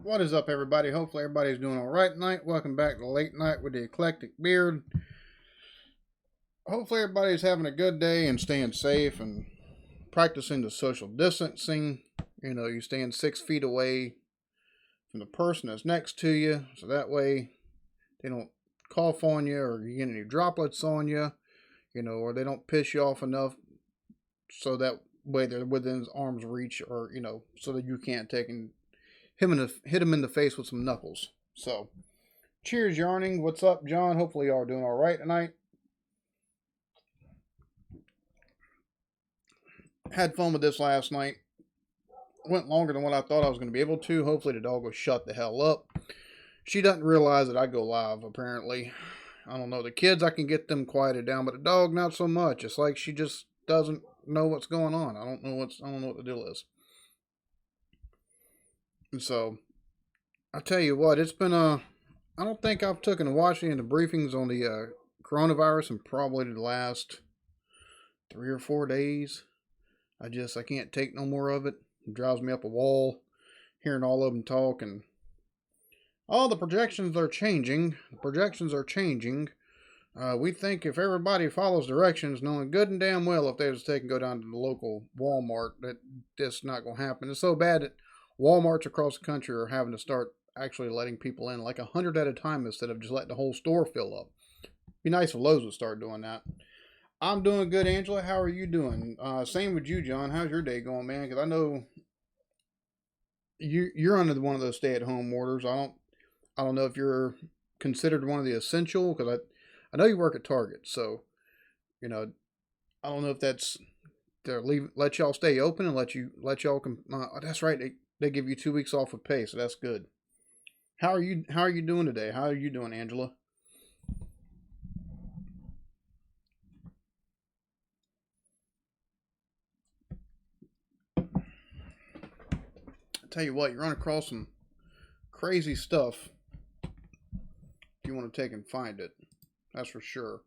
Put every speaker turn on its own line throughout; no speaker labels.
What is up, everybody? Hopefully, everybody's doing all right tonight. Welcome back to Late Night with the Eclectic Beard. Hopefully, everybody's having a good day and staying safe and practicing the social distancing. You know, you stand 6 feet away from the person that's next to you, so that way they don't cough on you or you get any droplets on you, or they don't piss you off enough so that way they're within arm's reach, or so that you can't take and hit him in the face with some knuckles. So, cheers, yarning. What's up, John? Hopefully, y'all are doing all right tonight. Had fun with this last night. Went longer than what I thought I was going to be able to. Hopefully, the dog will shut the hell up. She doesn't realize that I go live, apparently. I don't know. The kids, I can get them quieted down, but the dog, not so much. It's like she just doesn't know what's going on. I don't know what the deal is. And so, I tell you what, it's been I don't think I've taken and watched any of the briefings on the coronavirus in probably the last 3 or 4 days. I can't take no more of it. It drives me up a wall, hearing all of them talk, and all the projections are changing. We think if everybody follows directions, knowing good and damn well if they just take and go down to the local Walmart, that that's not going to happen. It's so bad that Walmarts across the country are having to start actually letting people in like 100 at a time instead of just letting the whole store fill up. Be nice if Lowe's would start doing that. I'm doing good, Angela. How are you doing? Same with you, John. How's your day going, man? Because I know you're under one of those stay-at-home orders. I don't know if you're considered one of the essential, because I know you work at Target, so I don't know if that's let y'all stay open and let y'all that's right. They give you 2 weeks off of pay, so that's good. How are you doing today? How are you doing, Angela? I tell you what, you run across some crazy stuff if you want to take and find it. That's for sure.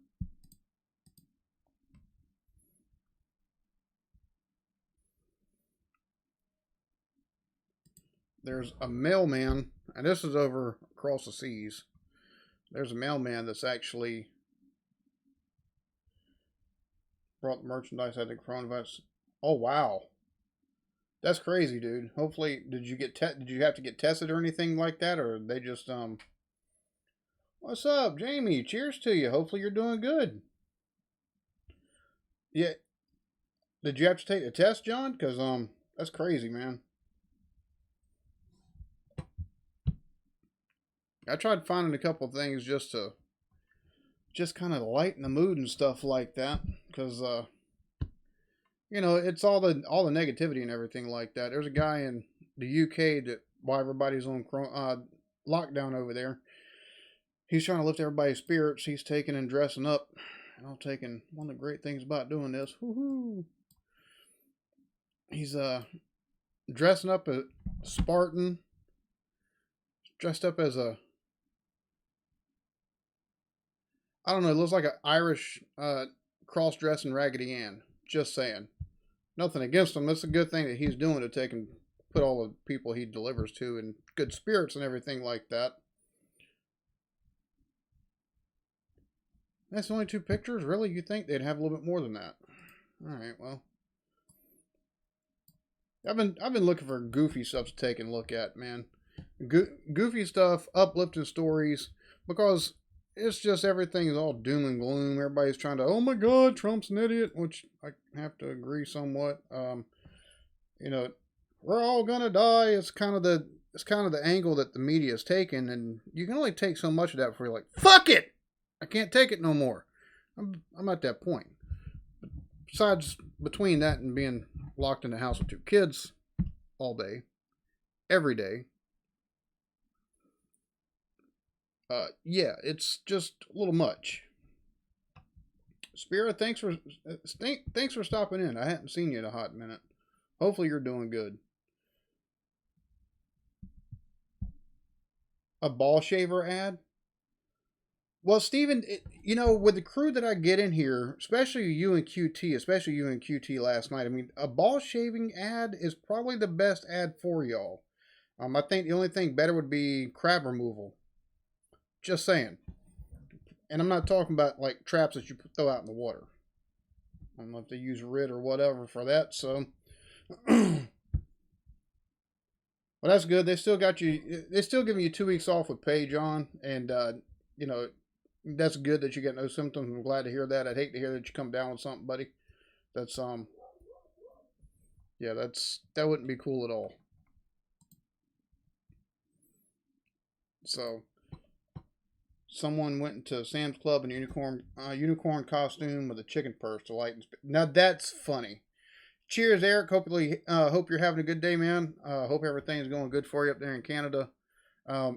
There's a mailman, and this is over across the seas. There's a mailman that's actually brought the merchandise at the coronavirus. Oh wow, that's crazy, dude. Hopefully, did you have to get tested or anything like that, or they just What's up, Jamie? Cheers to you. Hopefully, you're doing good. Yeah, did you have to take a test, John? Because that's crazy, man. I tried finding a couple of things just kind of lighten the mood and stuff like that, because it's all the negativity and everything like that. There's a guy in the UK that why everybody's on lockdown over there. He's trying to lift everybody's spirits. He's taking and dressing up. And I'm taking one of the great things about doing this. Woohoo! He's dressing up a Spartan, dressed up as a, I don't know, it looks like an Irish cross-dressing Raggedy Ann. Just saying. Nothing against him. That's a good thing that he's doing to take and put all the people he delivers to in good spirits and everything like that. That's only 2 pictures? Really? You think they'd have a little bit more than that? Alright, well. I've been looking for goofy stuff to take and look at, man. Goofy stuff, uplifting stories, because it's just everything is all doom and gloom. Everybody's trying to, oh my God, Trump's an idiot, which I have to agree somewhat. We're all gonna die. It's kind of the angle that the media is taking, and you can only take so much of that before you're like, fuck it, I can't take it no more. I'm at that point. Besides, between that and being locked in the house with 2 kids all day, every day, yeah, it's just a little much. Spirit, thanks for stopping in. I hadn't seen you in a hot minute. Hopefully you're doing good. A ball shaver ad? Well, Steven, with the crew that I get in here, especially you and QT last night, I mean, a ball shaving ad is probably the best ad for y'all. I think the only thing better would be crab removal. Just saying. And I'm not talking about like traps that you throw out in the water. I don't know if they use RID or whatever for that. So, well, that's good. They still got you. They're still giving you 2 weeks off with pay, John. And you know, that's good that you get no symptoms. I'm glad to hear that. I'd hate to hear that you come down with something, buddy. That's yeah, that wouldn't be cool at all. So, someone went into Sam's Club in a unicorn costume with a chicken purse to light and now that's funny. Cheers, Eric. Hopefully, hope you're having a good day, man. Hope everything's going good for you up there in Canada. Try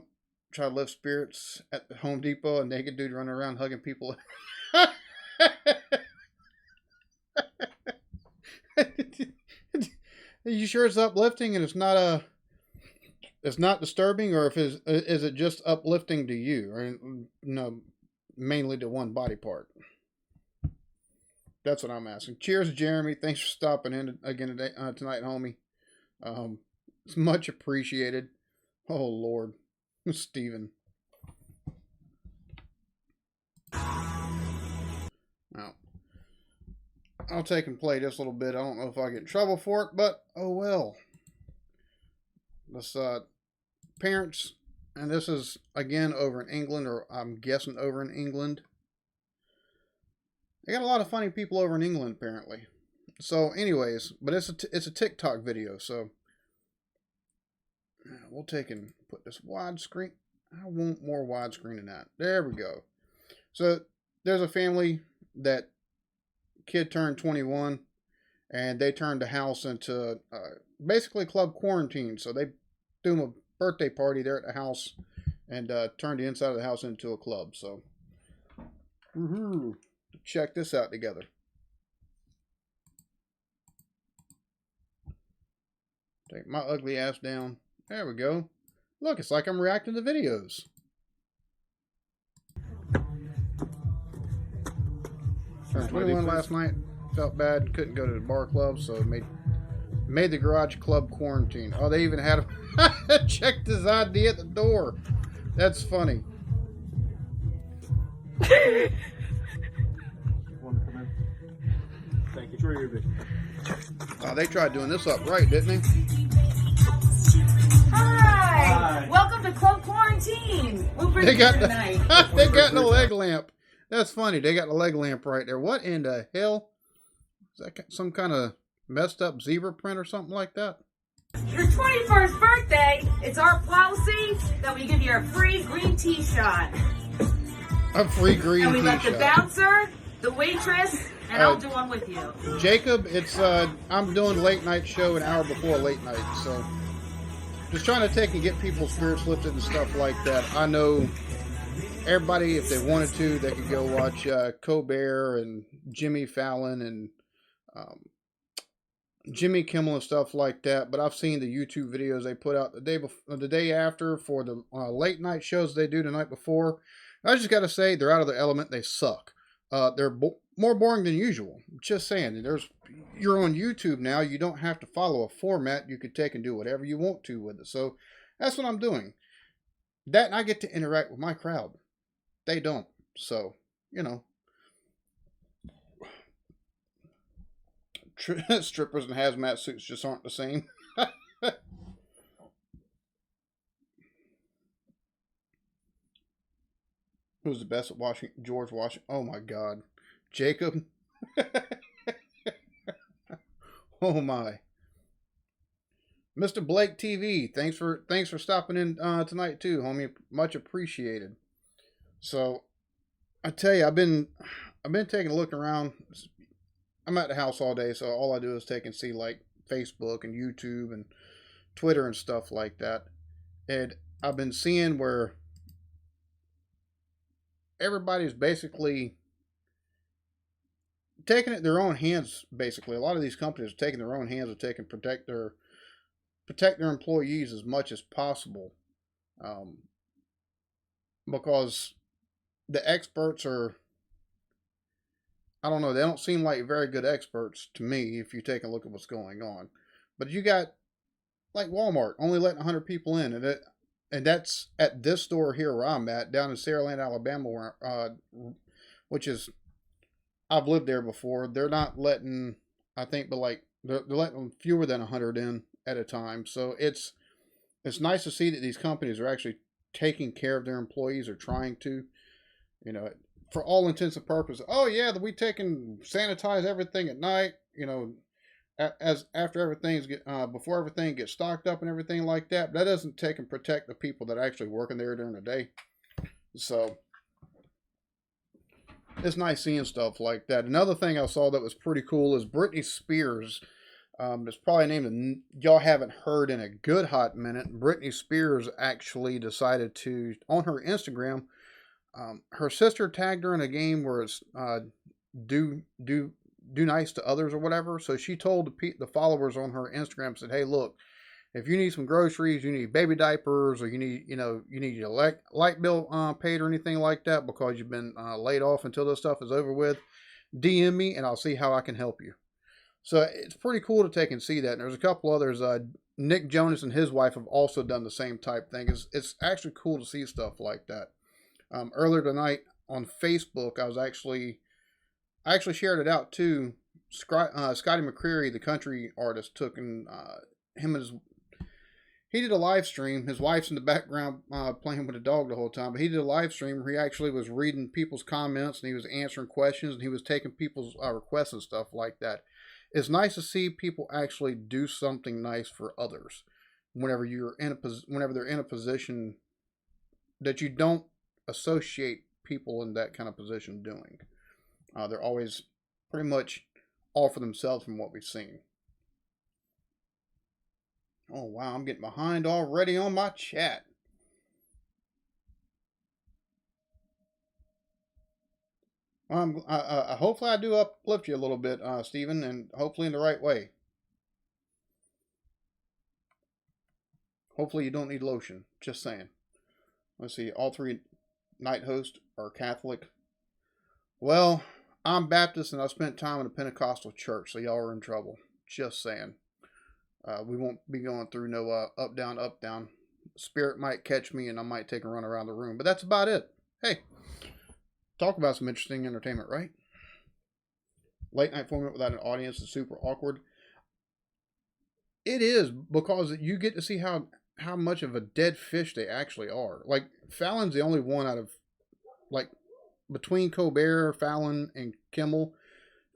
to lift spirits at the Home Depot. A naked dude running around hugging people. Are you sure it's uplifting and it's not disturbing, or is it just uplifting to you, or no, mainly to one body part? That's what I'm asking. Cheers, Jeremy. Thanks for stopping in again today, tonight, homie. It's much appreciated. Oh Lord, Steven. Now, I'll take and play this a little bit. I don't know if I get in trouble for it, but oh well. Let's parents, and this is again over in England, or I'm guessing over in England. They got a lot of funny people over in England, apparently. So, anyways, but it's a TikTok video, so we'll take and put this widescreen. I want more widescreen than that. There we go. So, there's a family that kid turned 21, and they turned the house into basically club quarantine. So they threw them a birthday party there at the house and turned the inside of the house into a club. So, check this out together. Take my ugly ass down. There we go. Look, it's like I'm reacting to videos. Turned 21 last night. Felt bad. Couldn't go to the bar club, so made the garage club quarantine. Oh, they even had him checked his ID at the door. That's funny.
Thank you for your visit.
Oh, they tried doing this up right, didn't they?
Hi. Welcome to Club Quarantine. We'll bring you tonight.
They got the leg lamp. That's funny. They got the leg lamp right there. What in the hell? Is that some kind of messed up zebra print or something like that?
Your 21st birthday, it's our policy that we give you a free green tea shot.
A free green tea shot.
And we let the bouncer, the waitress, and I'll do one with you.
Jacob, it's I'm doing late night show an hour before late night, so just trying to take and get people's spirits lifted and stuff like that. I know everybody, if they wanted to, they could go watch Colbert and Jimmy Fallon and Jimmy Kimmel and stuff like that. But I've seen the YouTube videos they put out the day after for the late night shows they do the night before. I just got to say, they're out of their element. They suck. They're more boring than usual. Just saying. You're on YouTube now. You don't have to follow a format. You could take and do whatever you want to with it. So that's what I'm doing. That, and I get to interact with my crowd. They don't. So, you know. Strippers and hazmat suits just aren't the same. Who's the best at George Washington? Oh my God. Jacob? Oh my. Mr. Blake TV, thanks for stopping in tonight too, homie. Much appreciated. So, I tell you, I've been taking a look around. I'm at the house all day, so all I do is take and see like Facebook and YouTube and Twitter and stuff like that. And I've been seeing where everybody's basically taking it in their own hands. Basically, a lot of these companies are taking their own hands and protect their employees as much as possible, because the experts are, I don't know, they don't seem like very good experts to me if you take a look at what's going on. But you got like Walmart only letting 100 people in, and that's at this store here where I'm at, down in Saraland, Alabama, where which is, I've lived there before. They're not letting, I think, but like they're letting fewer than 100 in at a time. So it's nice to see that these companies are actually taking care of their employees, or trying to, you know, for all intents and purposes. Oh yeah, we take and sanitize everything at night, as after everything's before everything gets stocked up and everything like that. But that doesn't take and protect the people that are actually working there during the day. So it's nice seeing stuff like that. Another thing I saw that was pretty cool is Britney Spears. It's probably a name that y'all haven't heard in a good hot minute. Britney Spears actually decided to, on her Instagram, her sister tagged her in a game where it's do nice to others or whatever. So she told the followers on her Instagram, said, "Hey, look, if you need some groceries, you need baby diapers, or you need your light bill paid or anything like that because you've been laid off until this stuff is over with, DM me and I'll see how I can help you." So it's pretty cool to take and see that. And there's a couple others. Nick Jonas and his wife have also done the same type thing. It's actually cool to see stuff like that. Earlier tonight on Facebook, I actually shared it out too. Scotty McCreery, the country artist, took and him and he did a live stream. His wife's in the background playing with a dog the whole time, but he did a live stream where he actually was reading people's comments and he was answering questions and he was taking people's requests and stuff like that. It's nice to see people actually do something nice for others whenever they're in a position that you don't associate people in that kind of position doing. They're always pretty much all for themselves from what we've seen. Oh wow, I'm getting behind already on my chat. Hopefully I do uplift you a little bit, Stephen, and hopefully in the right way. Hopefully you don't need lotion. Just saying. Let's see. All three night hosts are Catholic. Well, I'm Baptist and I spent time in a Pentecostal church, so y'all are in trouble. Just saying. We won't be going through no up, down, up, down. Spirit might catch me and I might take a run around the room, but that's about it. Hey, talk about some interesting entertainment, right? Late night format without an audience is super awkward. It is, because you get to see how much of a dead fish they actually are. Like, Fallon's the only one out of, like, between Colbert, Fallon, and Kimmel,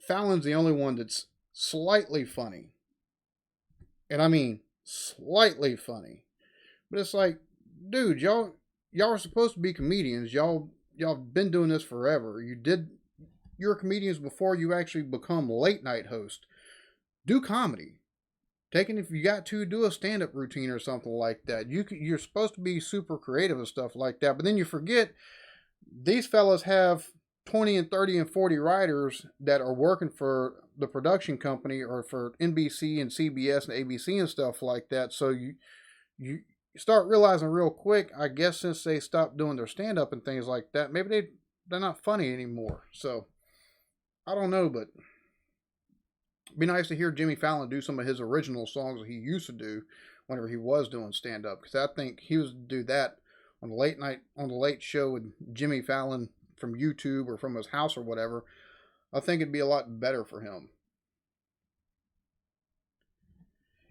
Fallon's the only one that's slightly funny. And I mean slightly funny. But it's like, dude, y'all are supposed to be comedians. Y'all been doing this forever. You're comedians before you actually become late night host. Do comedy. If you got to, do a stand-up routine or something like that. You're supposed to be super creative and stuff like that. But then you forget these fellas have 20 and 30 and 40 writers that are working for the production company or for NBC and CBS and ABC and stuff like that. So you start realizing real quick, I guess, since they stopped doing their stand-up and things like that, maybe they're not funny anymore. So I don't know, but it'd be nice to hear Jimmy Fallon do some of his original songs that he used to do whenever he was doing stand-up, because I think he was to do that on the late show with Jimmy Fallon from YouTube or from his house or whatever. I think it'd be a lot better for him.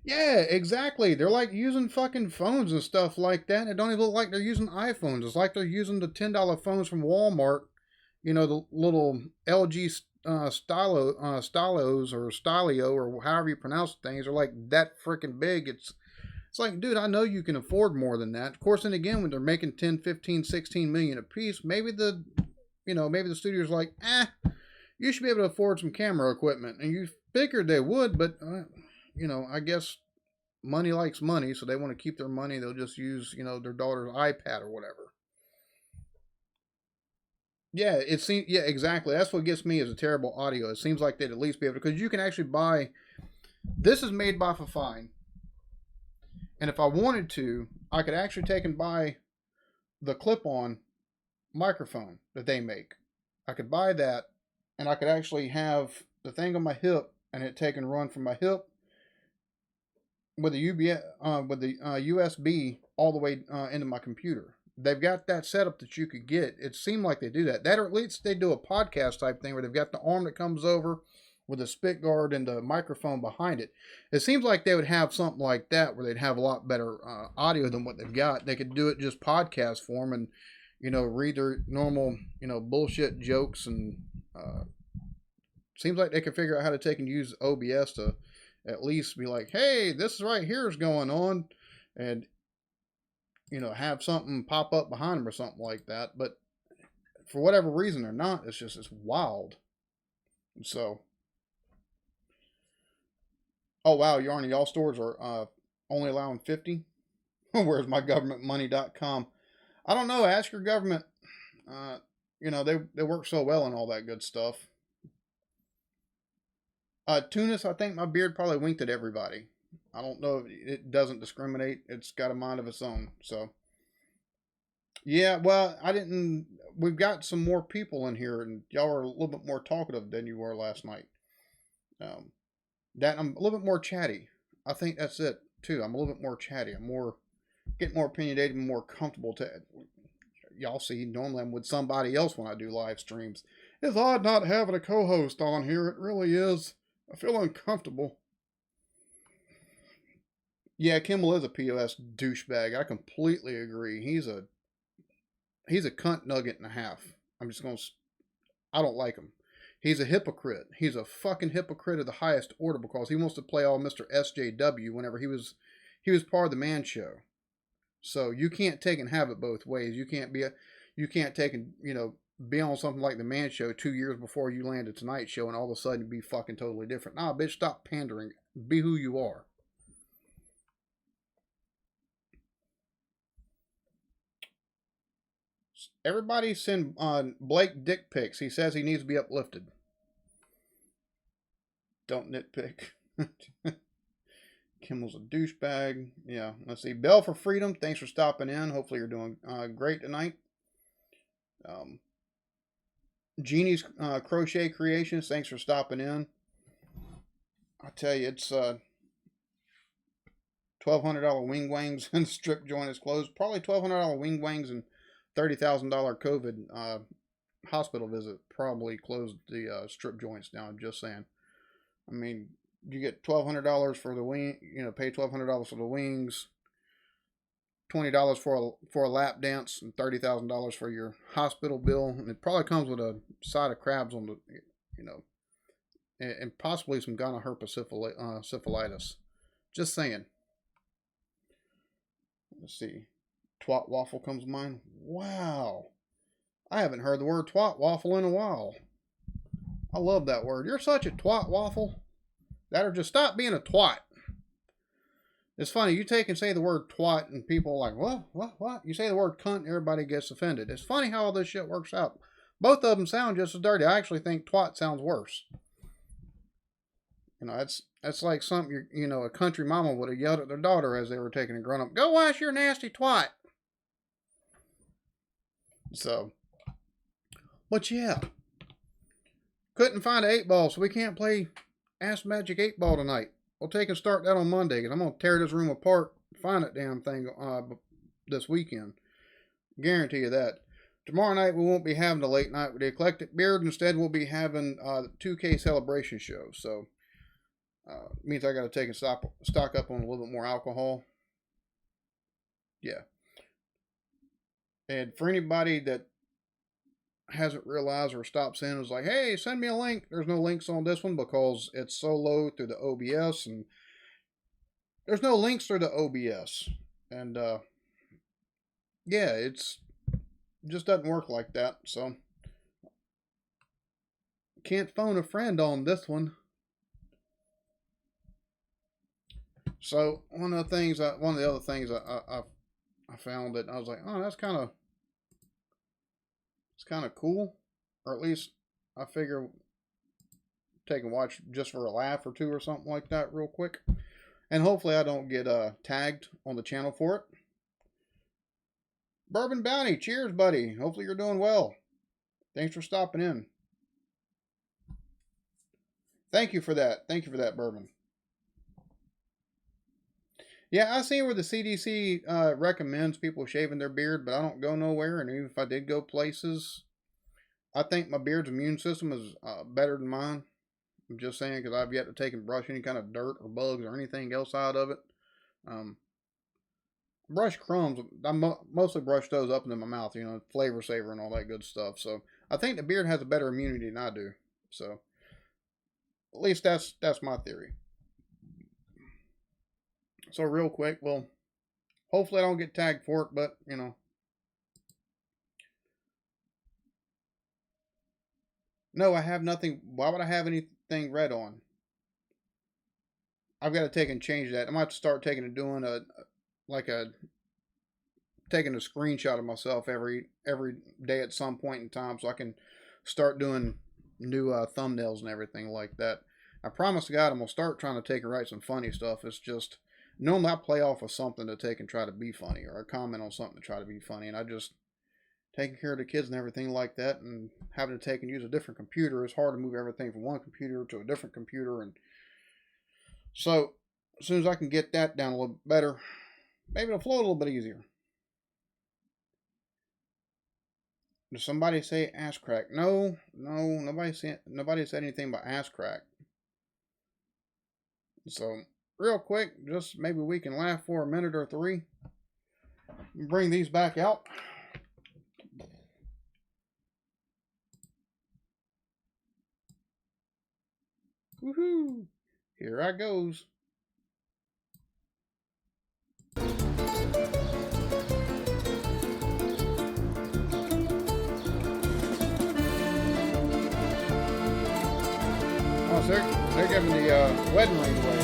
Yeah, exactly. They're like using fucking phones and stuff like that. It don't even look like they're using iPhones. It's like they're using the $10 phones from Walmart. The little LG Stylos or Stylio or however you pronounce things are like that freaking big. It's like, dude, I know you can afford more than that. Of course, then again, when they're making 10, 15, 16 million a piece, maybe the studio's like, you should be able to afford some camera equipment. And you figured they would, but, I guess money likes money, so they want to keep their money. They'll just use, their daughter's iPad or whatever. Yeah, yeah, exactly. That's what gets me, is a terrible audio. It seems like they'd at least be able to, because you can actually buy, this is made by Fafine. And if I wanted to, I could actually take and buy the clip-on microphone that they make. I could buy that, and I could actually have the thing on my hip, and it take and run from my hip with the USB all the way into my computer. They've got that setup that you could get. It seemed like they do that. That, or at least they do a podcast type thing where they've got the arm that comes over with a spit guard and the microphone behind it. It seems like they would have something like that where they'd have a lot better audio than what they've got. They could do it just podcast form and, read their normal, bullshit jokes, and seems like they could figure out how to take and use OBS to at least be like, hey, this is right here is going on, and have something pop up behind them or something like that. But for whatever reason or not, it's wild. So, oh wow, Yarny, y'all stores are only allowing 50. Where's my governmentmoney.com? I don't know. Ask your government. They work so well and all that good stuff. Tunis, I think my beard probably winked at everybody. I don't know. It doesn't discriminate. It's got a mind of its own. So, yeah, well, we've got some more people in here, and y'all are a little bit more talkative than you were last night. That I'm a little bit more chatty. I think that's it, too. I'm a little bit more chatty. I'm getting more opinionated and more comfortable to. Y'all see, normally I'm with somebody else when I do live streams. It's odd not having a co-host on here. It really is. I feel uncomfortable. Yeah, Kimmel is a POS douchebag. I completely agree. He's a cunt nugget and a half. I don't like him. He's a hypocrite. He's a fucking hypocrite of the highest order because he wants to play all Mr. SJW whenever he was part of the Man Show. So you can't take and have it both ways. You can't take and, be on something like the Man Show 2 years before you land a Tonight Show and all of a sudden be fucking totally different. Nah, bitch, stop pandering. Be who you are. Everybody send Blake dick pics. He says he needs to be uplifted. Don't nitpick. Kimmel's a douchebag. Yeah, let's see. Bell for Freedom, thanks for stopping in. Hopefully you're doing great tonight. Jeannie's Crochet Creations, thanks for stopping in. I tell you, it's $1,200 wing wangs and the strip joint is closed. Probably $1,200 wing wangs and $30,000 COVID hospital visit probably closed the strip joints down. I'm just saying. I mean, you get $1,200 for the wing, pay $1,200 for the wings, $20 for a lap dance, and $30,000 for your hospital bill, and it probably comes with a side of crabs on the, and possibly some gonorrhea syphilitis. Just saying. Let's see. Twat waffle comes to mind. Wow. I haven't heard the word twat waffle in a while. I love that word. You're such a twat waffle. That or just stop being a twat. It's funny, you take and say the word twat and people are like, what? You say the word cunt, everybody gets offended. It's funny how all this shit works out. Both of them sound just as dirty. I actually think twat sounds worse. That's like something, a country mama would have yelled at their daughter as they were taking a grown up. Go wash your nasty twat. So, but yeah. Couldn't find an 8-ball, so we can't play Ask Magic 8-ball tonight. We'll take and start that on Monday, because I'm going to tear this room apart, find that damn thing this weekend. Guarantee you that. Tomorrow night we won't be having a late night with the Eclectic Beard. Instead, we'll be having the 2K celebration show. So, means I got to take and stock up on a little bit more alcohol. Yeah. And for anybody that hasn't realized or stops in, is like, hey, send me a link. There's no links on this one because it's solo through the OBS, and there's no links through the OBS. And yeah, it's just doesn't work like that. So can't phone a friend on this one. So one of the other things I found that I was like, oh, it's kind of cool, or at least I figure take and watch just for a laugh or two or something like that real quick, and hopefully I don't get tagged on the channel for it. Bourbon Bounty, cheers, buddy. Hopefully you're doing well. Thanks for stopping in. Thank you for that. Thank you for that, Bourbon. Yeah, I see where the CDC recommends people shaving their beard, but I don't go nowhere. And even if I did go places, I think my beard's immune system is better than mine. I'm just saying because I've yet to take and brush any kind of dirt or bugs or anything else out of it. Um, brush crumbs. I mostly brush those up into my mouth, you know, flavor saver and all that good stuff. So I think the beard has a better immunity than I do. So at least that's my theory. So real quick, well, hopefully I don't get tagged for it, but you know, no, I have nothing. Why would I have anything red on? I've got to take and change that. I might have to start taking and doing a like a taking a screenshot of myself every day at some point in time, so I can start doing new thumbnails and everything like that. I promise to God I'm gonna start trying to take and write some funny stuff. It's just normally I play off of something to take and try to be funny, or I comment on something to try to be funny, and I just taking care of the kids and everything like that, and having to take and use a different computer. It's hard to move everything from one computer to a different computer, and so as soon as I can get that down a little better, maybe it'll flow a little bit easier. Did somebody say ass crack? No, nobody said anything about ass crack. So real quick, just maybe we can laugh for a minute or three. Bring these back out. Woohoo! Here I goes. Oh, so they're giving the wedding ring away.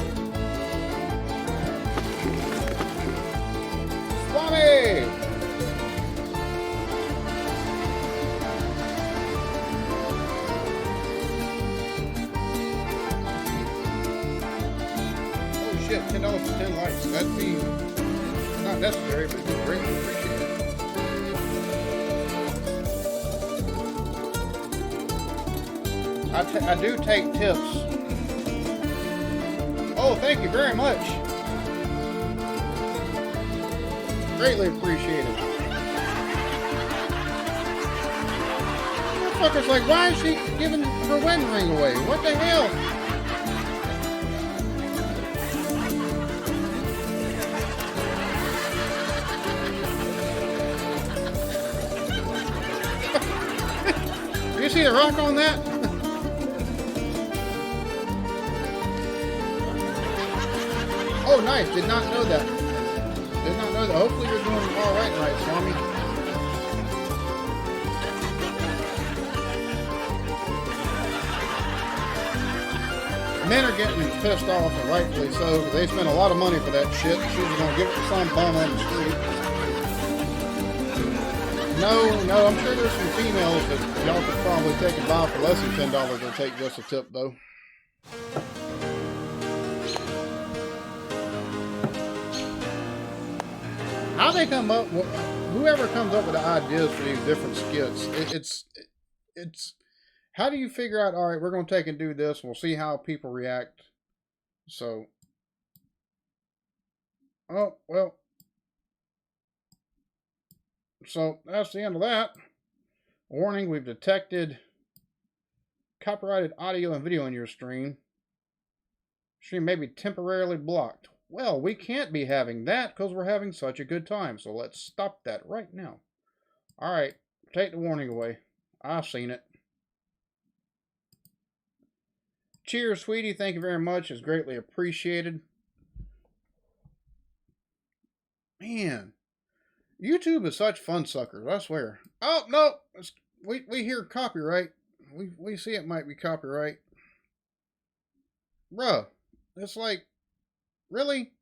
Swami! Oh shit, $10 for 10 likes. That'd be not necessary, but it'd be greatly appreciated. I do take tips. Oh, thank you very much. Greatly appreciated. Motherfucker's like, why is she giving her wedding ring away? What the hell? Do you see the rock on that? Oh, nice. Did not know that. Did not know that. Hopefully you're doing all right tonight, Swami. Men are getting pissed off, and rightfully so, because they spend a lot of money for that shit. She's going to give it to some bum on the street. No, I'm sure there's some females that y'all could probably take and buy for less than $10. They'll take just a tip, though. How they come up, whoever comes up with the ideas for these different skits, it's how do you figure out, all right, we're going to take and do this, we'll see how people react. So, oh, well, so that's the end of that. Warning, we've detected copyrighted audio and video in your stream. Stream may be temporarily blocked. Well, we can't be having that because we're having such a good time. So let's stop that right now. All right, take the warning away. I've seen it. Cheers, sweetie. Thank you very much. It's greatly appreciated. Man, YouTube is such fun suckers, I swear. Oh, no. We hear copyright. We see it might be copyright. Bruh, it's like, really?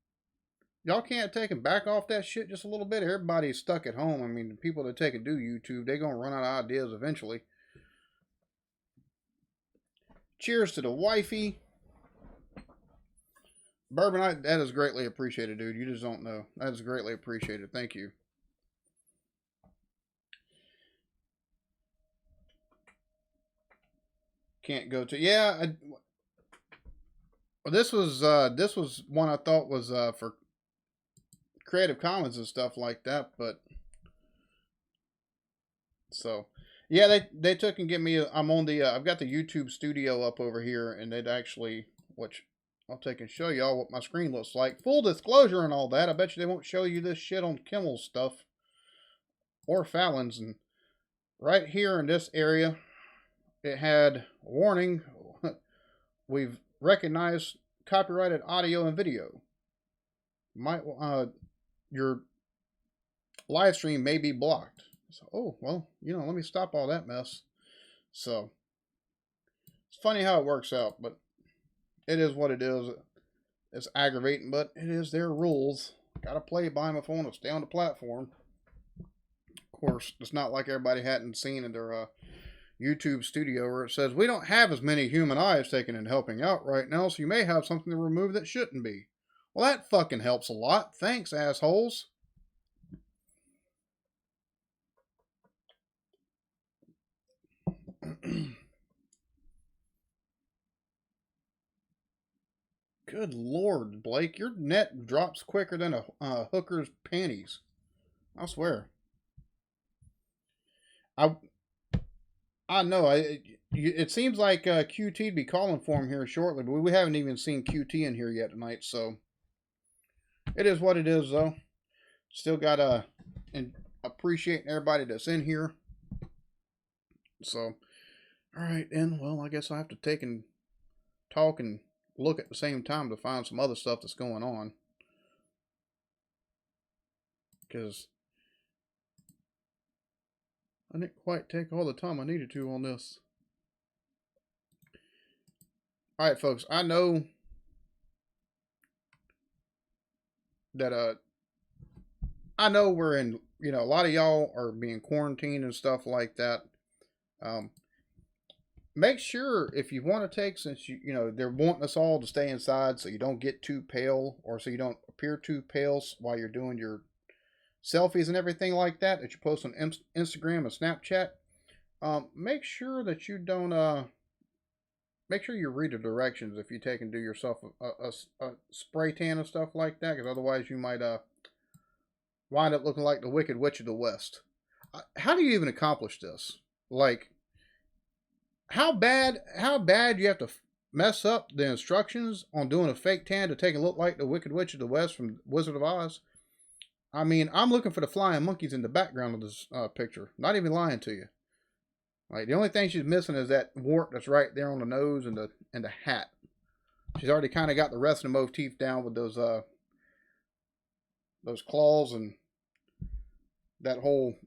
Y'all can't take and back off that shit just a little bit? Everybody's stuck at home. I mean, the people that take and do YouTube, they're going to run out of ideas eventually. Cheers to the wifey. Bourbon, that is greatly appreciated, dude. You just don't know. That is greatly appreciated. Thank you. Can't go to... Yeah, this was one I thought was for Creative Commons and stuff like that. But so yeah, they took and get me. I'm on the. I've got the YouTube studio up over here, and they'd actually, which I'll take and show y'all what my screen looks like. Full disclosure and all that. I bet you they won't show you this shit on Kimmel's stuff or Fallon's. And right here in this area, it had warning. We've recognized copyrighted audio and video. Might your live stream may be blocked. So, oh well, let me stop all that mess. So it's funny how it works out, but it is what it is. It's aggravating, but it is their rules. Gotta play by them if I want to stay on the platform. Of course, it's not like everybody hadn't seen in their YouTube studio where it says we don't have as many human eyes taken in helping out right now, so you may have something to remove that shouldn't be. Well, that fucking helps a lot. Thanks, assholes. Good Lord, Blake, your net drops quicker than a hooker's panties. I swear. I know. It seems like QT'd be calling for him here shortly, but we haven't even seen QT in here yet tonight, so it is what it is, though. Still gotta appreciate everybody that's in here. So, all right, then. Well, I guess I have to take and talk and look at the same time to find some other stuff that's going on, because I didn't quite take all the time I needed to on this. All right, folks, I know that I know we're in, a lot of y'all are being quarantined and stuff like that. Make sure if you want to take, since they're wanting us all to stay inside so you don't get too pale, or so you don't appear too pale while you're doing your selfies and everything like that you post on Instagram and Snapchat. Make sure that you don't make sure you read the directions if you take and do yourself a spray tan and stuff like that, because otherwise you might wind up looking like the Wicked Witch of the West. How do you even accomplish this? Like, how bad you have to mess up the instructions on doing a fake tan to take and look like the Wicked Witch of the West from Wizard of Oz? I mean, I'm looking for the flying monkeys in the background of this picture. Not even lying to you. Like, the only thing she's missing is that wart that's right there on the nose and the hat. She's already kind of got the rest of the motif down with those claws and that whole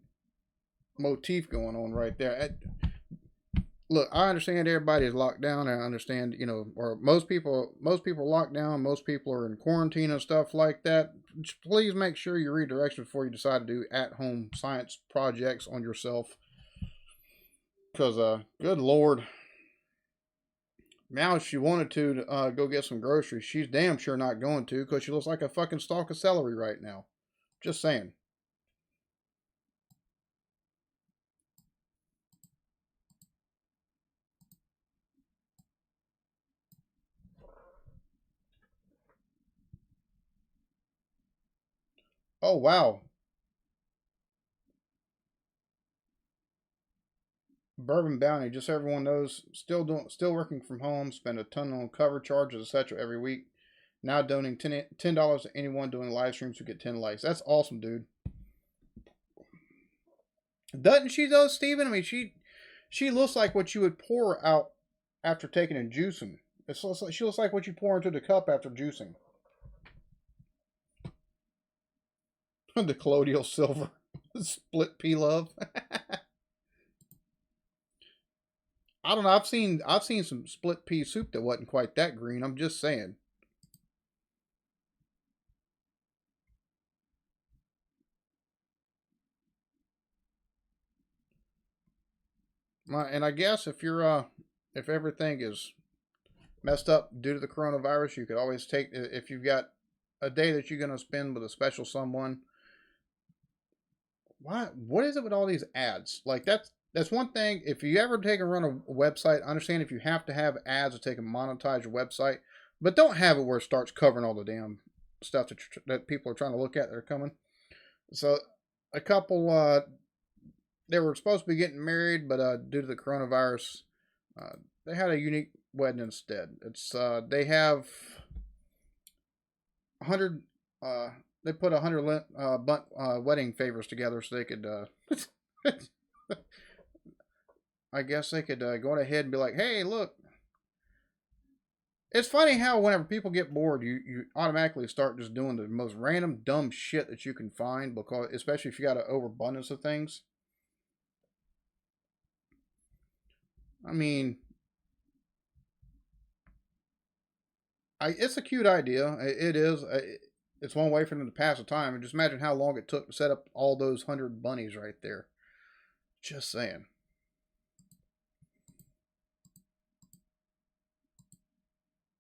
motif going on right there. Look, I understand everybody is locked down. I understand, or most people are locked down. Most people are in quarantine and stuff like that. Just please make sure you read directions before you decide to do at-home science projects on yourself. Because, good Lord, now if she wanted to go get some groceries, she's damn sure not going to, because she looks like a fucking stalk of celery right now. Just saying. Oh, wow. Bourbon Bounty, just so everyone knows, still working from home, spend a ton on cover charges, etc. every week. Now donating $10 to anyone doing live streams who get 10 likes. That's awesome, dude. Doesn't she though, Steven? I mean, she looks like what you would pour out after taking and juicing. She looks like what you pour into the cup after juicing. The colloidal silver split pea love. I don't know. I've seen some split pea soup that wasn't quite that green. I'm just saying. And I guess if you're if everything is messed up due to the coronavirus, you could always take, if you've got a day that you're gonna spend with a special someone. What is it with all these ads? Like, that's one thing. If you ever take and run a website, I understand if you have to have ads to take and monetize your website, but don't have it where it starts covering all the damn stuff that people are trying to look at that are coming. So a couple, they were supposed to be getting married, but due to the coronavirus, they had a unique wedding instead. It's they have 100. They put 100 wedding favors together so they could. I guess they could go ahead and be like, "Hey, look." It's funny how whenever people get bored, you automatically start just doing the most random dumb shit that you can find, because especially if you got an overabundance of things. I mean, it's a cute idea. It is. It's one way for them to pass the time. And just imagine how long it took to set up all those 100 bunnies right there. Just saying.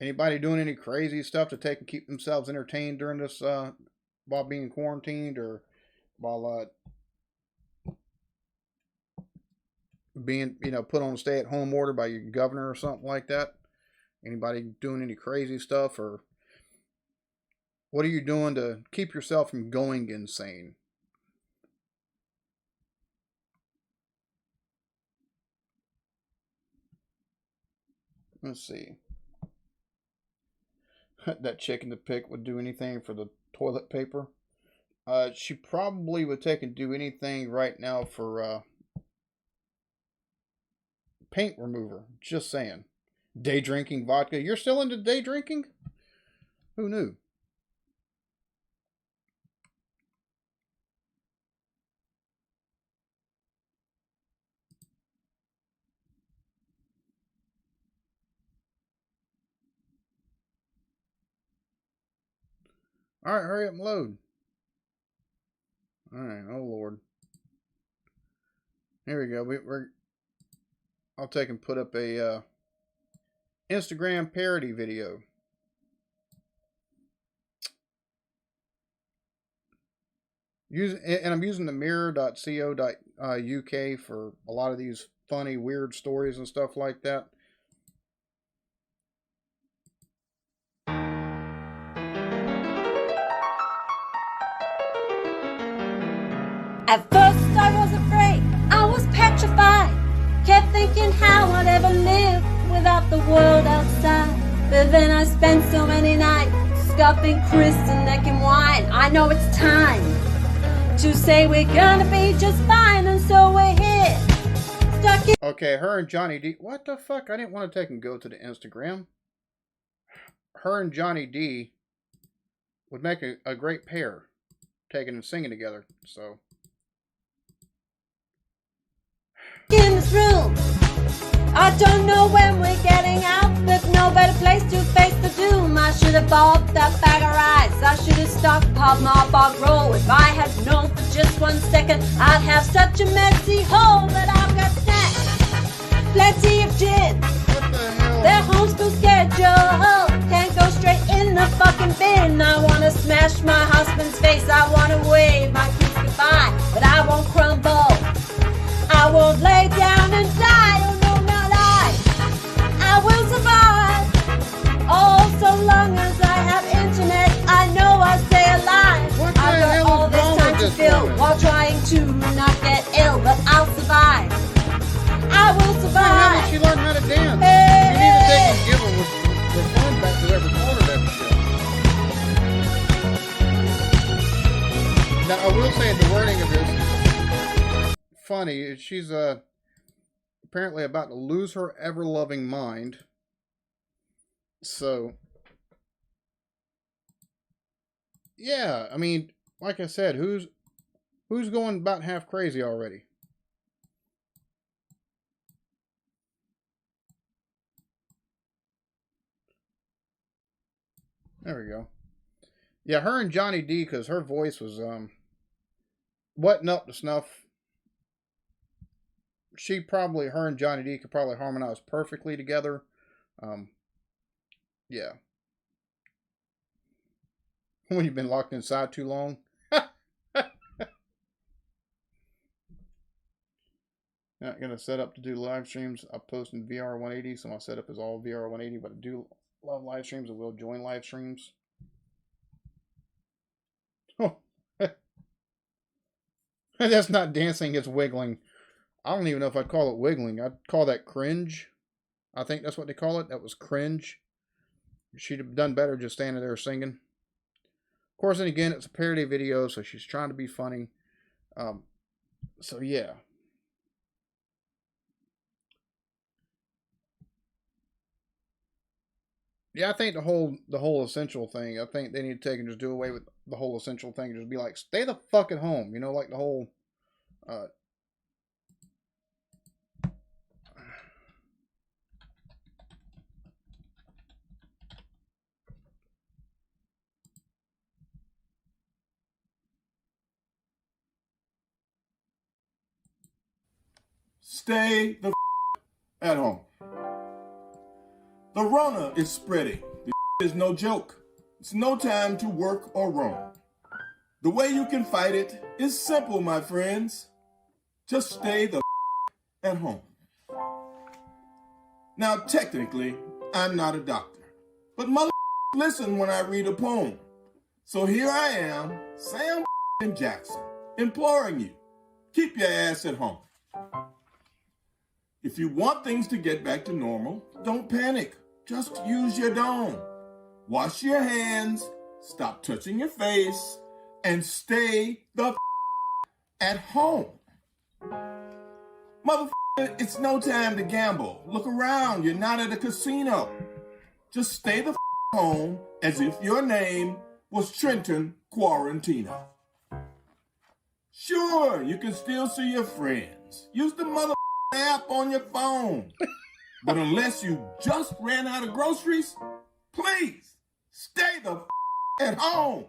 Anybody doing any crazy stuff to take and keep themselves entertained during this while being quarantined, or while being put on a stay-at-home order by your governor or something like that? Anybody doing any crazy stuff, or what are you doing to keep yourself from going insane? Let's see. That chick in the pic would do anything for the toilet paper. She probably would take and do anything right now for paint remover. Just saying. Day drinking vodka. You're still into day drinking? Who knew? All right, hurry up and load. All right, oh Lord. Here we go. I'll take and put up a Instagram parody video. And I'm using the mirror.co.uk for a lot of these funny, weird stories and stuff like that.
At first I was afraid, I was petrified. Kept thinking how I'd ever live without the world outside. But then I spent so many nights scuffing Chris and necking wine. I know it's time to say we're gonna be just fine, and so we're here. Stuck in.
Okay, her and Johnny D. What the fuck? I didn't want to take and go to the Instagram. Her and Johnny D would make a great pair, taking and singing together. So.
In this room, I don't know when we're getting out. There's no better place to face the doom. I should have bought that bag of rides. I should have stockpiled my bog roll. If I had known for just 1 second, I'd have such a messy hole. But I've got snacks, plenty of gin.
What the hell?
Their homeschool schedule can't go straight in the fucking bin. I wanna smash my husband's face. I wanna wave my kids goodbye, but I won't crumble. I won't lay down and die, oh no, not I will survive. Oh, so long as I have internet, I know I'll stay alive. I've got all this time to fill while trying to not get ill, but I'll survive. I will survive.
How did she learn how to dance?
Hey,
You need to take and give her the phone back to whoever recorded that shit. Now, I will say the wording of this is funny. She's apparently about to lose her ever-loving mind. So, yeah, I mean, like I said, who's going about half crazy already? There we go. Yeah, her and Johnny D, because her voice was wasn't up to snuff. Her and Johnny D could probably harmonize perfectly together. Yeah. When you've been locked inside too long. Not gonna set up to do live streams. I'll post in VR 180, so my setup is all VR 180, but I do love live streams. I will join live streams. Oh, that's not dancing, it's wiggling. I don't even know if I'd call it wiggling. I'd call that cringe. I think that's what they call it. That was cringe. She'd have done better just standing there singing. Of course, and again, it's a parody video, so she's trying to be funny. So yeah. Yeah, I think the whole essential thing, I think they need to take and just do away with the whole essential thing and just be like, stay the fuck at home. You know, like the whole uh
Stay the at home. The Rona is spreading. The is no joke. It's no time to work or roam. The way you can fight it is simple, my friends. Just stay the at home. Now, technically, I'm not a doctor, but mother listen when I read a poem. So here I am, Sam Jackson, imploring you, keep your ass at home. If you want things to get back to normal, don't panic. Just use your dome. Wash your hands, stop touching your face, and stay the at home. It's no time to gamble. Look around, you're not at a casino. Just stay the home as if your name was Trenton Quarantino. Sure, you can still see your friends. Use the app on your phone. But unless you just ran out of groceries, please stay the at home.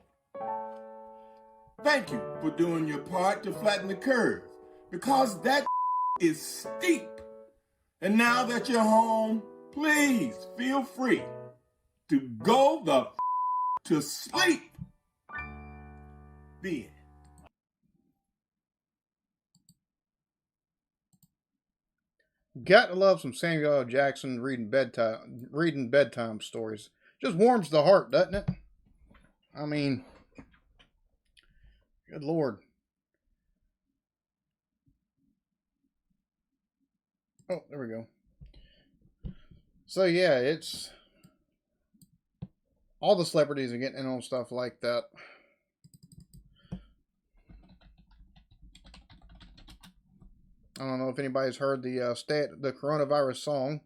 Thank you for doing your part to flatten the curve, because that is steep. And now that you're home, please feel free to go to sleep. The end.
got to love some Samuel L. Jackson reading bedtime stories. Just warms the heart, doesn't it? I mean, good Lord. Oh, there we go. So yeah, it's all the celebrities are getting in on stuff like that. I don't know if anybody's heard the coronavirus song.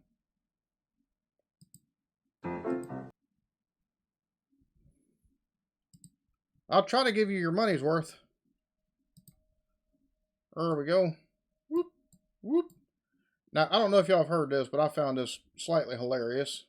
I'll try to give you your money's worth. There we go. Whoop, whoop. Now, I don't know if y'all have heard this, but I found this slightly hilarious.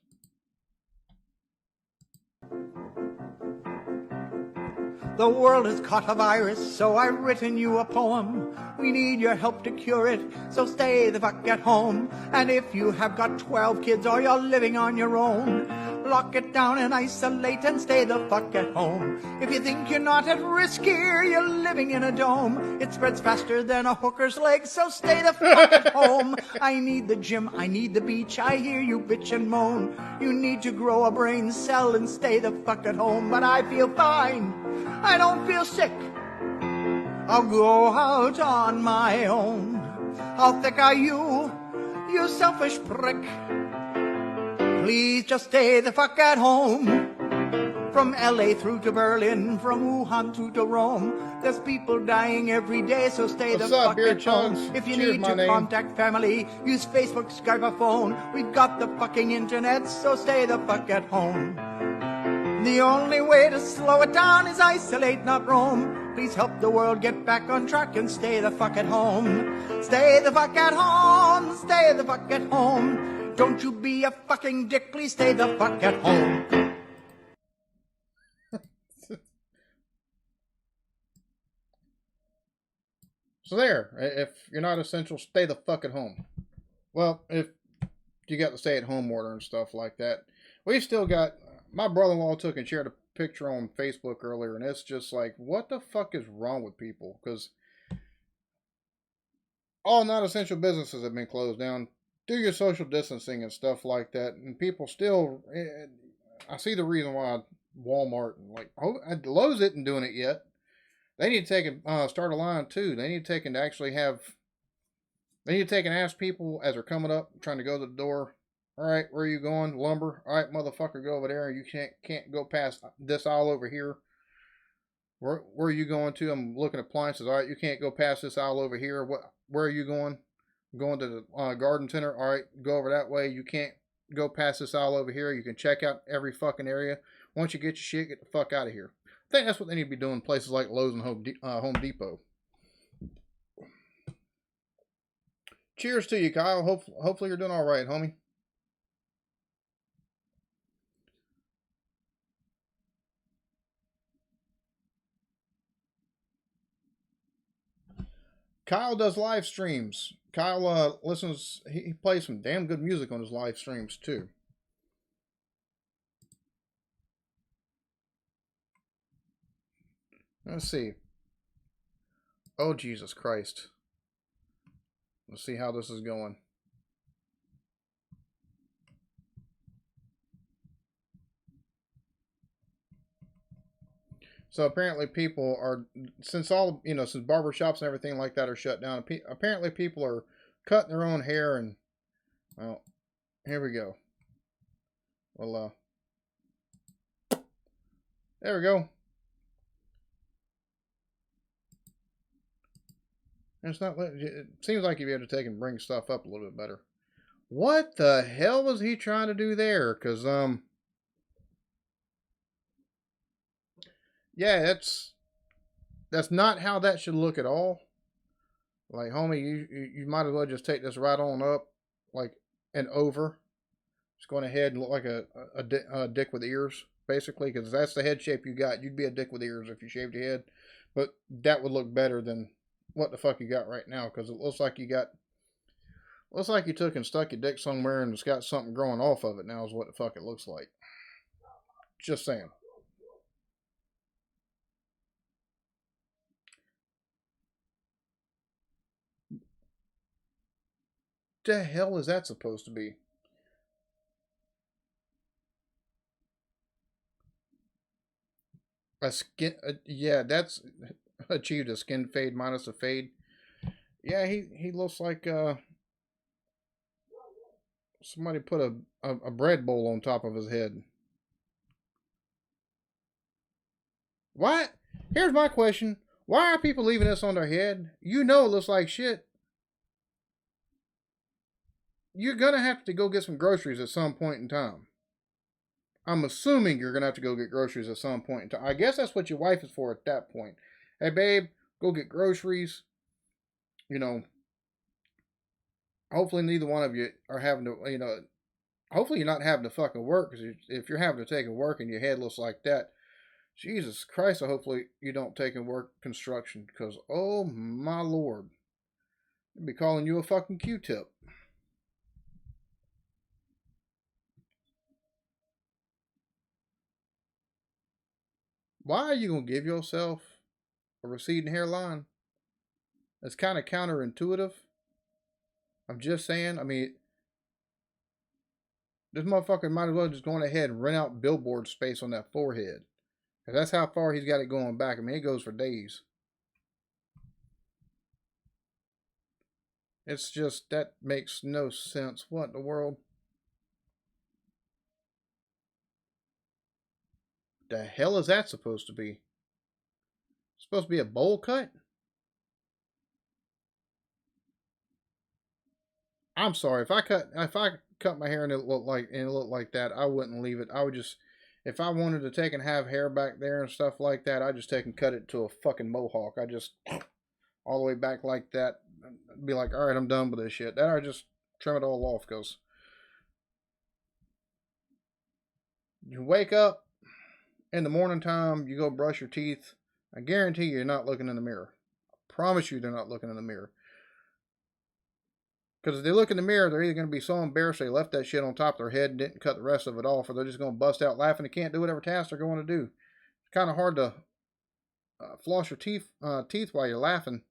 The world has caught a virus, so I've written you a poem. We need your help to cure it, so stay the fuck at home. And if you have got 12 kids or you're living on your own, lock it down and isolate and stay the fuck at home. If you think you're not at risk here, you're living in a dome. It spreads faster than a hooker's leg, so stay the fuck at home. I need the gym, I need the beach, I hear you bitch and moan. You need to grow a brain cell and stay the fuck at home. But I feel fine, I don't feel sick. I'll go out on my own. How thick are you, you selfish prick? Please just stay the fuck at home. From LA through to Berlin, from Wuhan through to Rome, there's people dying every day, so stay the fuck at home. If you need to contact family, use Facebook, Skype, or phone. We've got the fucking internet, so stay the fuck at home. The only way to slow it down is isolate, not roam. Please help the world get back on track and stay the fuck at home. Stay the fuck at home, stay the fuck at home. Don't you be a fucking dick, please stay the fuck at home.
So there, if you're not essential, stay the fuck at home. Well, if you got the stay-at-home order and stuff like that, we've still got. My brother-in-law took and shared a picture on Facebook earlier, and it's just like, what the fuck is wrong with people? Because all non-essential businesses have been closed down. Do your social distancing and stuff like that, and people still. I see the reason why Walmart and Lowe's isn't doing it yet. They need to take and start a line too. They need to take and actually have. They need to take and ask people as they're coming up, trying to go to the door. All right, where are you going? Lumber. All right, motherfucker, go over there. You can't go past this aisle over here. Where are you going to? I'm looking at appliances. All right, you can't go past this aisle over here. Where are you going? I'm going to the garden center. All right, go over that way. You can't go past this aisle over here. You can check out every fucking area. Once you get your shit, get the fuck out of here. I think that's what they need to be doing in places like Lowe's and Home Depot. Cheers to you, Kyle. Hopefully you're doing all right, homie. Kyle does live streams. Kyle listens. He plays some damn good music on his live streams too. Let's see. Oh, Jesus Christ. Let's see how this is going. So apparently people are, since barbershops and everything like that are shut down, apparently people are cutting their own hair and, well, here we go. Well, there we go. It seems like you have to take and bring stuff up a little bit better. What the hell was he trying to do there? Because, yeah, that's not how that should look at all. Like, homie, you might as well just take this right on up, like, and over. Just going ahead and look like a dick with ears, basically, because that's the head shape you got. You'd be a dick with ears if you shaved your head. But that would look better than what the fuck you got right now, because it looks like you took and stuck your dick somewhere and it's got something growing off of it now is what the fuck it looks like. Just saying. The hell is that supposed to be? A skin, yeah, that's achieved a skin fade minus a fade. Yeah, he looks like somebody put a bread bowl on top of his head. What? Here's my question. Why are people leaving this on their head? You know it looks like shit. You're going to have to go get some groceries at some point in time. I'm assuming you're going to have to go get groceries at some point in time. I guess that's what your wife is for at that point. Hey, babe, go get groceries. You know, hopefully neither one of you are having to, hopefully you're not having to fucking work. Because if you're having to take a work and your head looks like that, Jesus Christ, hopefully you don't take and work construction. Because, oh my Lord, they'd be calling you a fucking Q-tip. Why are you going to give yourself a receding hairline? That's kind of counterintuitive. I'm just saying, I mean, this motherfucker might as well just go ahead and rent out billboard space on that forehead. Because that's how far he's got it going back. I mean, it goes for days. It's just, that makes no sense. What in the world? The hell is that supposed to be? It's supposed to be a bowl cut? I'm sorry, if I cut my hair and it looked like that, I wouldn't leave it. I would just, if I wanted to take and have hair back there and stuff like that, I'd just take and cut it to a fucking mohawk. I just all the way back like that. I'd be like, all right, I'm done with this shit. Then I just trim it all off, because you wake up in the morning time, you go brush your teeth. I guarantee you're not looking in the mirror. I promise you they're not looking in the mirror. Because if they look in the mirror, they're either going to be so embarrassed they left that shit on top of their head and didn't cut the rest of it off, or they're just going to bust out laughing. They can't do whatever task they're going to do. It's kind of hard to floss your teeth while you're laughing,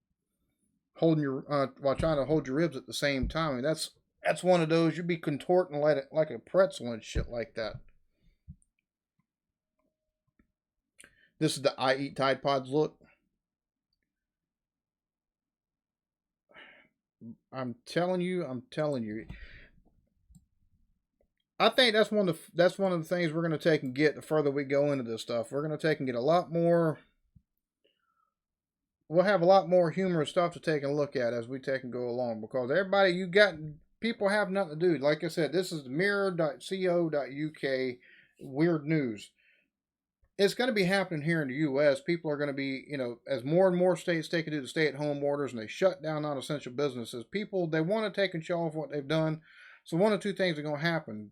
while trying to hold your ribs at the same time. I mean, that's one of those, you'd be contorting like a pretzel and shit like that. This is the I Eat Tide Pods look. I'm telling you, I'm telling you. I think that's one of the things we're going to take and get the further we go into this stuff. We're going to take and get a lot more. We'll have a lot more humorous stuff to take and look at as we take and go along, because everybody, you got people have nothing to do. Like I said, this is mirror.co.uk weird news. It's going to be happening here in the U.S. People are going to be, as more and more states take and do the stay-at-home orders and they shut down non-essential businesses, people, they want to take and show off what they've done. So one of two things are going to happen.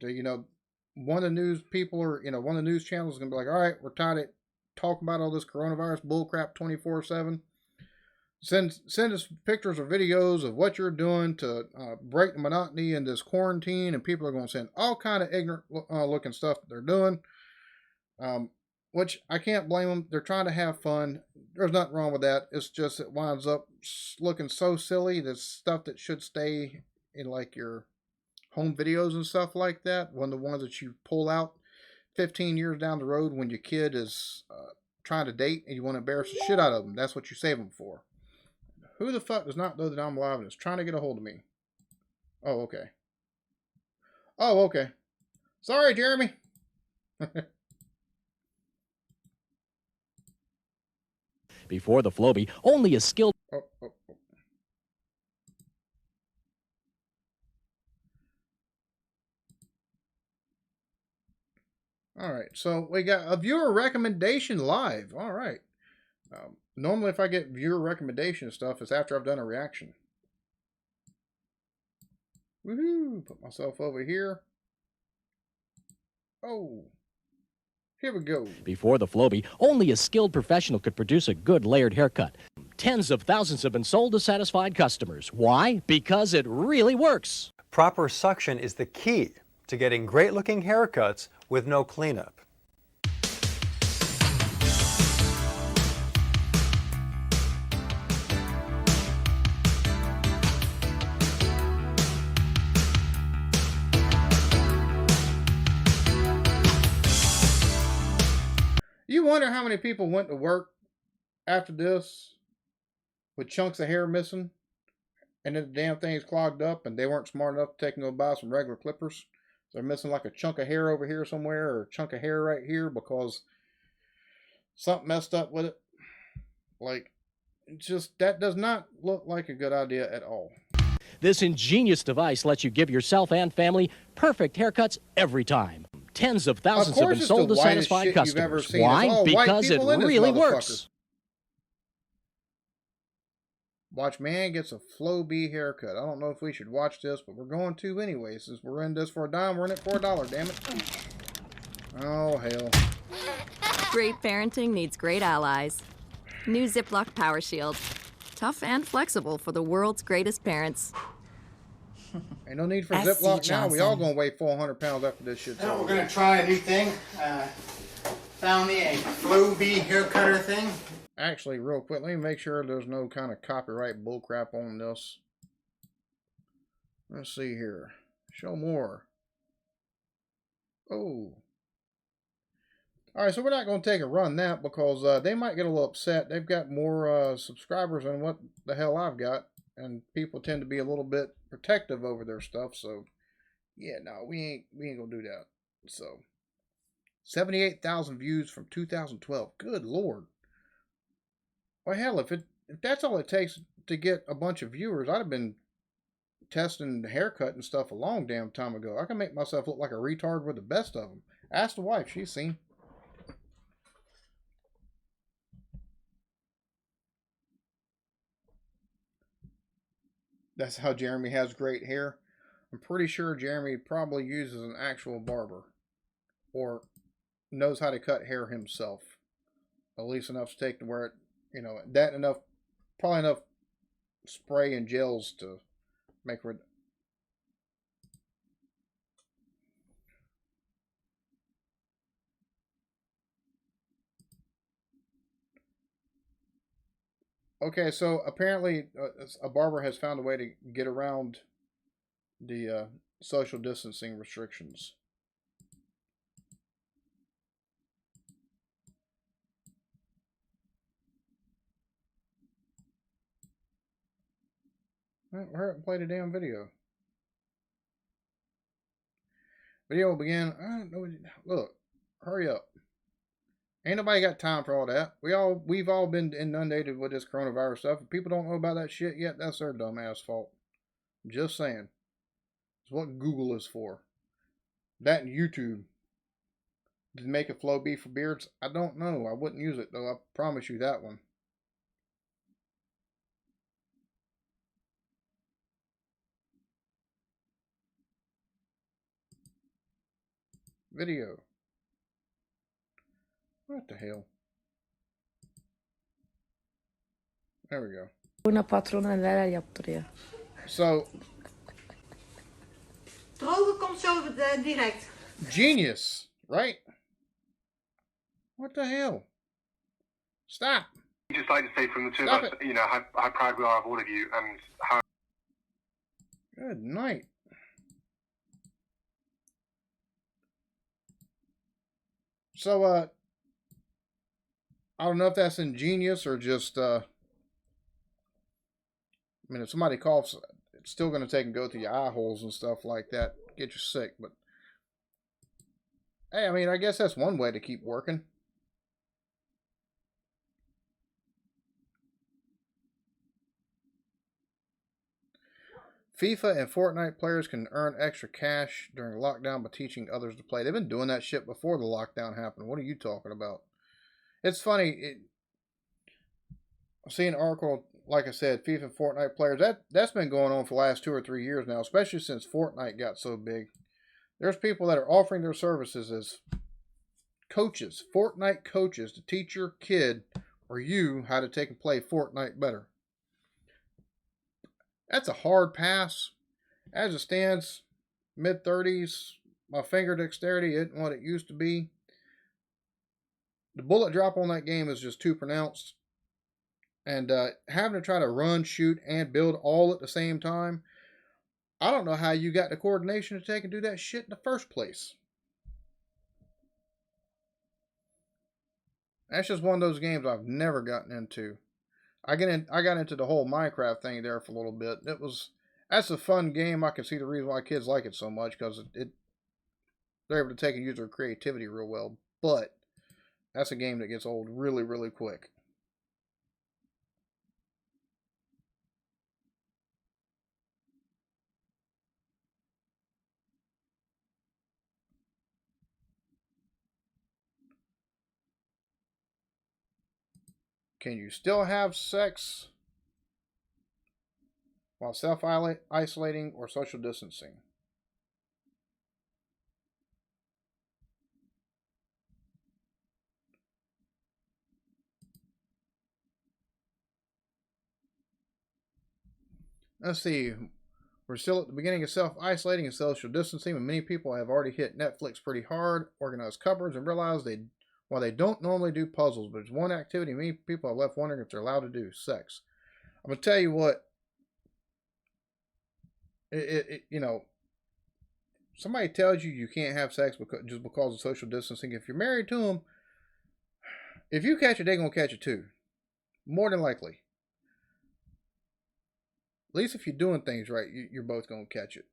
One of the news people are, one of the news channels is going to be like, all right, we're tired of talking about all this coronavirus bullcrap 24/7. Send us pictures or videos of what you're doing to break the monotony in this quarantine, and people are going to send all kind of ignorant looking stuff that they're doing. Which I can't blame them. They're trying to have fun. There's nothing wrong with that. It's just it winds up looking so silly. There's stuff that should stay in like your home videos and stuff like that. One of the ones that you pull out 15 years down the road when your kid is trying to date and you want to embarrass the shit out of them. That's what you save them for. Who the fuck does not know that I'm alive and is trying to get a hold of me? Oh, okay. Oh, okay. Sorry, Jeremy.
Before the Floby, only a skilled...
Oh. All right, so we got a viewer recommendation live. All right. Normally, if I get viewer recommendation stuff, it's after I've done a reaction. Woohoo! Put myself over here. Oh. Here we go.
Before the Floby, only a skilled professional could produce a good layered haircut. Tens of thousands have been sold to satisfied customers. Why? Because it really works.
Proper suction is the key to getting great-looking haircuts with no cleanup.
You wonder how many people went to work after this with chunks of hair missing, and then the damn thing's clogged up and they weren't smart enough to take and go buy some regular clippers. So they're missing like a chunk of hair over here somewhere or a chunk of hair right here because something messed up with it. Like, just that does not look like a good idea at all.
This ingenious device lets you give yourself and family perfect haircuts every time. Tens of thousands have been sold to satisfied customers. Why? Because it really works.
Watch man gets a Floby haircut. I don't know if we should watch this, but we're going to anyway. Since we're in this for a dime, we're in it for $1, damn it. Oh, hell.
Great parenting needs great allies. New Ziploc Power Shield. Tough and flexible for the world's greatest parents.
Ain't no need for Ziploc now. We all gonna weigh 400 pounds after this shit's over.
We're gonna try a new thing. Found me a Floby hair cutter thing.
Actually, real quick, let me make sure there's no kind of copyright bullcrap on this. Let's see here. Show more. Oh. Alright, so we're not going to take a run that because they might get a little upset. They've got more subscribers than what the hell I've got. And people tend to be a little bit protective over their stuff. So, yeah, no, we ain't going to do that. So, 78,000 views from 2012. Good Lord. Well, hell, if that's all it takes to get a bunch of viewers, I'd have been testing the haircut and stuff a long damn time ago. I can make myself look like a retard with the best of them. Ask the wife, she's seen. That's how Jeremy has great hair. I'm pretty sure Jeremy probably uses an actual barber. Or knows how to cut hair himself. At least enough to take to where it, that enough, probably enough spray and gels to make it. Okay, so apparently a barber has found a way to get around the social distancing restrictions. Hurry up and play the damn video. Video will begin. I don't know. Look, hurry up. Ain't nobody got time for all that. We've all been inundated with this coronavirus stuff. If people don't know about that shit yet, that's their dumb ass fault. Just saying. It's what Google is for. That and YouTube. Did it make a flow be for beards? I don't know. I wouldn't use it though. I promise you that one. Video. What the hell? There we go.
Una patrona neler yaptırıyor.
So.
Drogen komt zo direct.
Genius, right? What the hell? Stop.
Just like to say from the two of us, you know, how proud we are of all of you and how.
Good night. So, I don't know if that's ingenious or just, I mean, if somebody coughs, it's still going to take and go through your eye holes and stuff like that, get you sick. But, hey, I mean, I guess that's one way to keep working. FIFA and Fortnite players can earn extra cash during lockdown by teaching others to play. They've been doing that shit before the lockdown happened. What are you talking about? It's funny. I've seen an article, like I said, FIFA and Fortnite players. That's been going on for the last 2 or 3 years now, especially since Fortnite got so big. There's people that are offering their services as coaches, Fortnite coaches, to teach your kid or you how to take and play Fortnite better. That's a hard pass. As it stands, mid-30s, my finger dexterity isn't what it used to be. The bullet drop on that game is just too pronounced. And having to try to run, shoot, and build all at the same time, I don't know how you got the coordination to take and do that shit in the first place. That's just one of those games I've never gotten into. I got into the whole Minecraft thing there for a little bit. That's a fun game. I can see the reason why kids like it so much, because they're able to take and use their creativity real well. But that's a game that gets old really, really quick. Can you still have sex while self-isolating or social distancing? Let's see. We're still at the beginning of self-isolating and social distancing, and many people have already hit Netflix pretty hard, organized cupboards, and realized while they don't normally do puzzles, but it's one activity many people have left wondering if they're allowed to do: sex. I'm going to tell you what, you know, somebody tells you can't have sex just because of social distancing. If you're married to them, if you catch it, they're going to catch it too. More than likely. At least if you're doing things right, you're both going to catch it.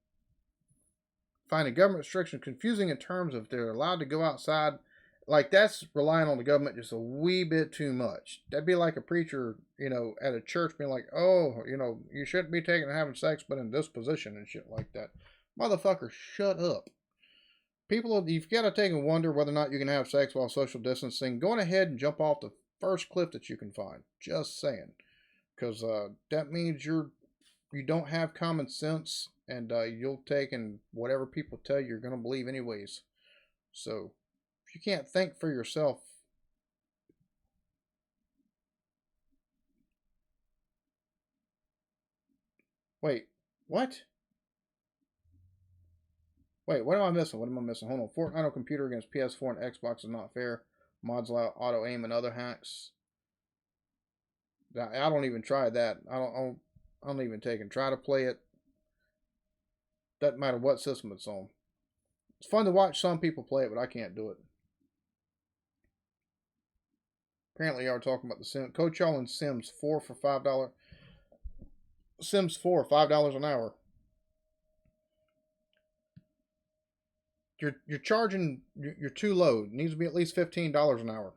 Finding government restrictions confusing in terms of if they're allowed to go outside. Like, that's relying on the government just a wee bit too much. That'd be like a preacher, you know, at a church being like, oh, you know, you shouldn't be taking and having sex, but in this position and shit like that. Motherfucker, shut up. People, you've got to take and wonder whether or not you can have sex while social distancing. Go on ahead and jump off the first cliff that you can find. Just saying. Because that means you don't have common sense, and you'll take and whatever people tell you, you're going to believe anyways. So, if you can't think for yourself, wait, what? Wait, what am I missing? What am I missing? Hold on. Fortnite on computer against PS4 and Xbox is not fair. Mods allow auto aim and other hacks. I don't even try that. I don't even take and try to play it. Doesn't matter what system it's on. It's fun to watch some people play it, but I can't do it. Apparently, y'all are talking about the Sims. Coach y'all in Sims 4 for $5. Sims 4, $5 an hour. You're charging, you're too low. It needs to be at least $15 an hour.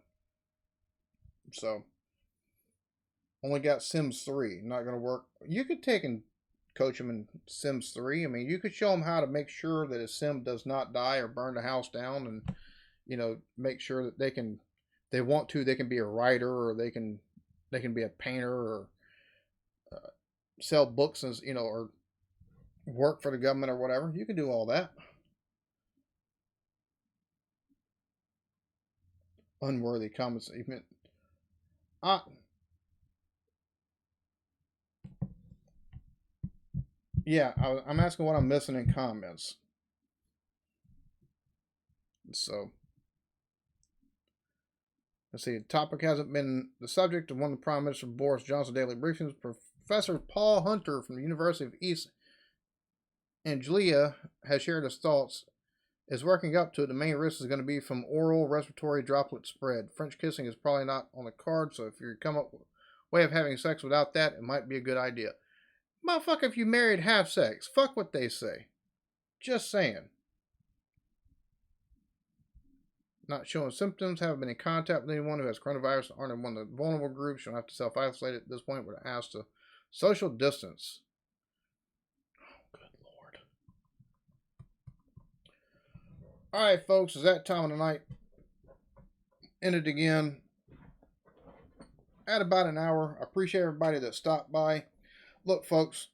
So, only got Sims 3. Not going to work. You could take and coach them in Sims 3. I mean, you could show them how to make sure that a sim does not die or burn the house down, and, you know, make sure that they can, if they want to, they can be a writer, or they can be a painter, or sell books, as you know, or work for the government or whatever. You can do all that. Unworthy comments. Yeah, I'm asking what I'm missing in comments. So, let's see. The topic hasn't been the subject of one of the Prime Minister Boris Johnson daily briefings. Professor Paul Hunter from the University of East Anglia has shared his thoughts. Is working up to it. The main risk is going to be from oral respiratory droplet spread. French kissing is probably not on the card, so if you come up with a way of having sex without that, it might be a good idea. Motherfucker, if you married, have sex. Fuck what they say. Just saying. Not showing symptoms, haven't been in contact with anyone who has coronavirus, aren't in one of the vulnerable groups, you don't have to self-isolate at this point, but asked to social distance. Alright, folks, it's that time of the night. Ended again at about an hour. I appreciate everybody that stopped by. Look, folks,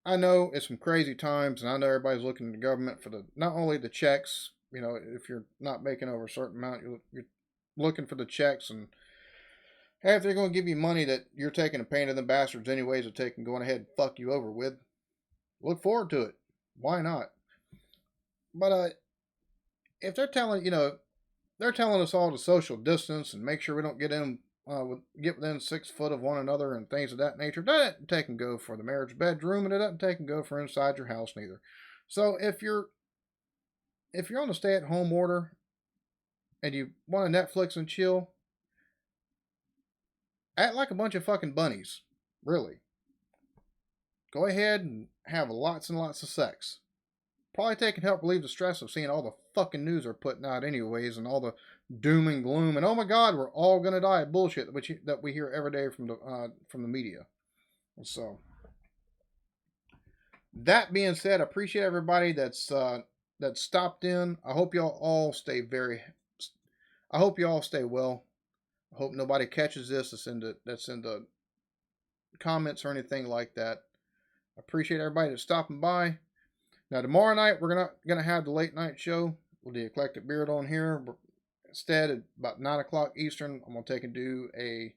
I know it's some crazy times, and I know everybody's looking to the government for not only the checks, you know, if you're not making over a certain amount, you're looking for the checks, and hey, if they're going to give you money that you're taking a pain in the bastards anyways that they can go ahead and fuck you over with, look forward to it. Why not? But, if they're telling, you know, they're telling us all to social distance and make sure we don't get within 6 foot of one another and things of that nature, that doesn't take and go for the marriage bedroom, and it doesn't take and go for inside your house neither. So if you're on a stay-at-home order and you want to Netflix and chill, act like a bunch of fucking bunnies, really. Go ahead and have lots and lots of sex. Probably take and help relieve the stress of seeing all the fucking news they're putting out anyways, and all the doom and gloom, and oh my god, we're all gonna die bullshit that we hear every day from the media. So, that being said, I appreciate everybody that's stopped in. I hope y'all all stay well. I hope nobody catches this that's in the comments or anything like that. I appreciate everybody that's stopping by. Now, tomorrow night, we're not going to have the late night show with the Eclectic Beard on here. Instead, at about 9 o'clock Eastern, I'm going to take and do a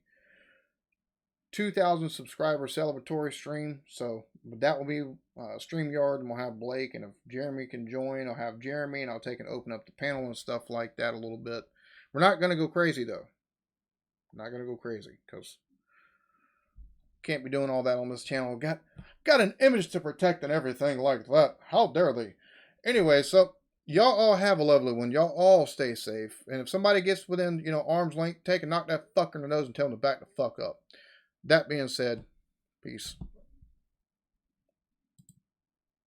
2,000 subscriber celebratory stream. So, that will be StreamYard, and we'll have Blake. And if Jeremy can join, I'll have Jeremy, and I'll take and open up the panel and stuff like that a little bit. We're not going to go crazy, though. Not going to go crazy, because can't be doing all that on this channel. Got an image to protect and everything like that. How dare they? Anyway, so y'all all have a lovely one. Y'all all stay safe. And if somebody gets within, you know, arm's length, take and knock that fucker in the nose and tell them to back the fuck up. That being said, peace.